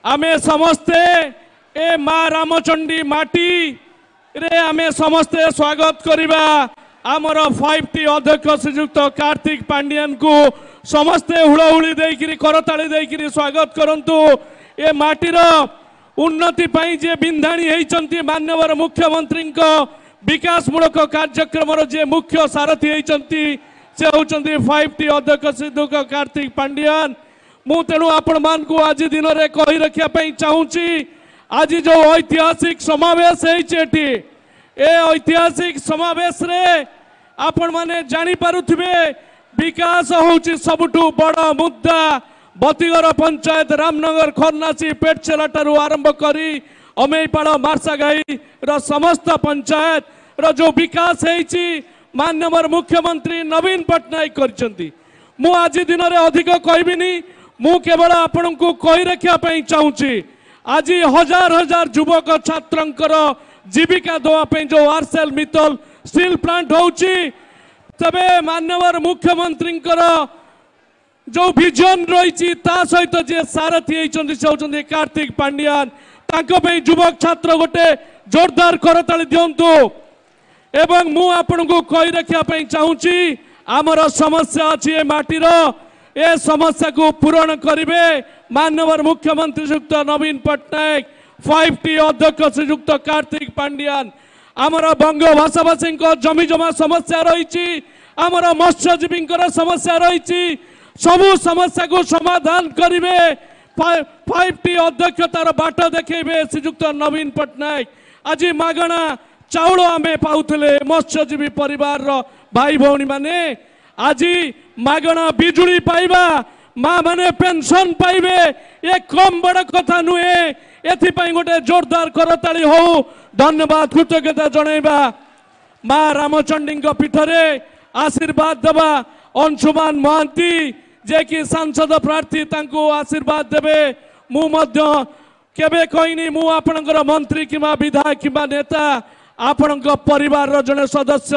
आमे समस्ते ए माँ रामचंडी माटी रे आमे समस्ते स्वागत करिबा आमर 5T अध्यक्ष श्रीयुक्त कार्तिक पांडियन को समस्ते हुड़हुड़ी देकिरी करताली देकिरी स्वागत करंतु। ए माटीर उन्नति पाई जे बिंधाणी हेइचंती माननीय मुख्यमंत्री विकासमूलक कार्यक्रम जे मुख्य सारथी हेइचंती से होचंती 5T अध्यक्ष श्रीयुक्त कार्तिक पांडियन। मु तेणु आपण मान को आज दिन में कही रखा चाहूँगी आज जो ऐतिहासिक समावेश होती ए ऐतिहासिक समावेश रे आपण माने जानी पारुथिबे विकास होची सबुठु बड़ मुद्दा। बतीगर पंचायत रामनगर खरनासी पेटचेला ठारू आरंभ करी अमेईपाड़ मार्साघाई रो समस्त पंचायत रो जो विकास होईची माननीय मुख्यमंत्री नवीन पट्टनायक करचंती। मु आज दिन में अधिक कहबिनी मु केवल आपण को कही रखा चाहूँगी आज हजार हजार युवक छात्रंकर जीविका देवाई जो आरसेल मित्तल स्टील प्लांट होची तबे माननीय मुख्यमंत्री जो विजन रही सहित जे सारथी होती कार्तिक पांडियन युवक छात्र गोटे जोरदार करताली दिंतु। एवं मु आपण को कही रखा चाहूँगी आमर समस्या अच्छी माटीर ए समस्या को पूरण करेंगे माननीय मुख्यमंत्री श्रीयुक्त नवीन पट्टनायक 5T अध्यक्ष श्रीयुक्त कार्तिक पांडियन। आमर बंग भाषाभाषी जमी जमा समस्या रही आमर मत्स्यजीवी समस्या रही सबू समस्या को समाधान करेंगे 5T अध्यक्ष तार बाट देखेबे श्रीयुक्त नवीन पट्टनायक। आज मागणा चाउल आमे पाउथले मत्स्यजीवी परिवार भाई भौणी माने आज मागणा बिजुली पाइबा माँ माने पेंशन पाइबे ये कम बड़ कथा नुहे। एथिपाई गोटे जोरदार करताली हो धन्यवाद कृतज्ञता जनइबा माँ रामचंडी पीठरे आशीर्वाद देवा अंशुमान महांती जे कि सांसद प्रार्थी तांको आशीर्वाद देवे। मु मध्य केबे कहनी मु आपणकर मंत्री किंवा विधायक किंवा नेता आपणक परिवार जने सदस्य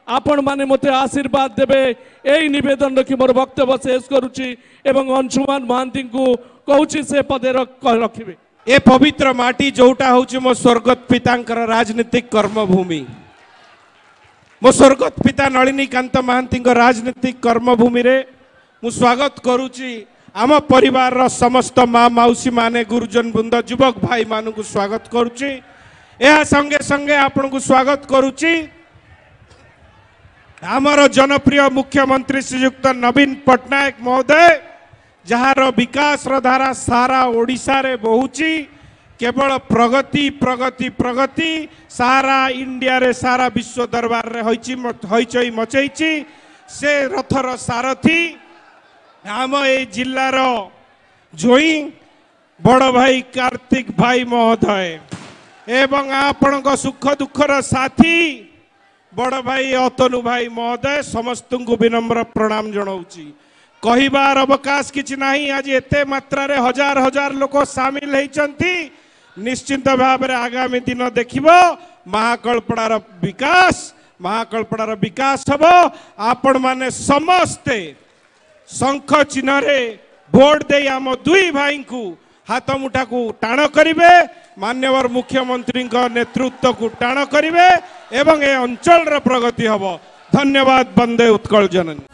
आपण माने मते आशीर्वाद देवे यही निवेदन रखी मोर वक्तव्य शेष करुच्ची एवं अंशुमान महांती को कहूँ से पदे रखिबे। ए पवित्र माटी जोटा होची मो स्वर्गत पितांकर राजनीतिक कर्मभूमि मो स्वर्गत पिता नलिनीकांत महांती राजनीतिक कर्मभूमि रे मु स्वागत करुच्ची आम परिवार रो समस्त माँ मौसी माने गुरुजन वृंद युवक भाई मान को स्वागत करुच्ची। या संगे संगे आपण को स्वागत करुच्ची आमर जनप्रिय मुख्यमंत्री श्रीयुक्त नवीन पट्टनायक महोदय जार विकास धारा सारा ओडिशा रे बहुची केवल प्रगति प्रगति प्रगति सारा इंडिया रे सारा विश्व दरबार रे होइचई मचैची से रथर सारथी आम ए जिल्लार जोई बड़ भाई कार्तिक भाई महोदय एवं आपण सुख दुखर साथी बड़ भाई अतनु भाई महोदय समस्त को विनम्र प्रणाम जनाऊँगी। कहबार अवकाश किछि नाही आज एते मात्रा रे हजार हजार लोक सामिल होइचंती निश्चिंत भाव में आगामी दिन देखिबो महाकल्पड़ार विकास हबो। आपण माने समस्ते शंख चिन्ह रे भोट दे आम दुई भाई को हाथ मुठा को टाण करिवे माननीय मुख्यमंत्री नेतृत्व को टाण करिवे एवं ए अंचल प्रगति हबो। धन्यवाद। वंदे उत्कल जननी।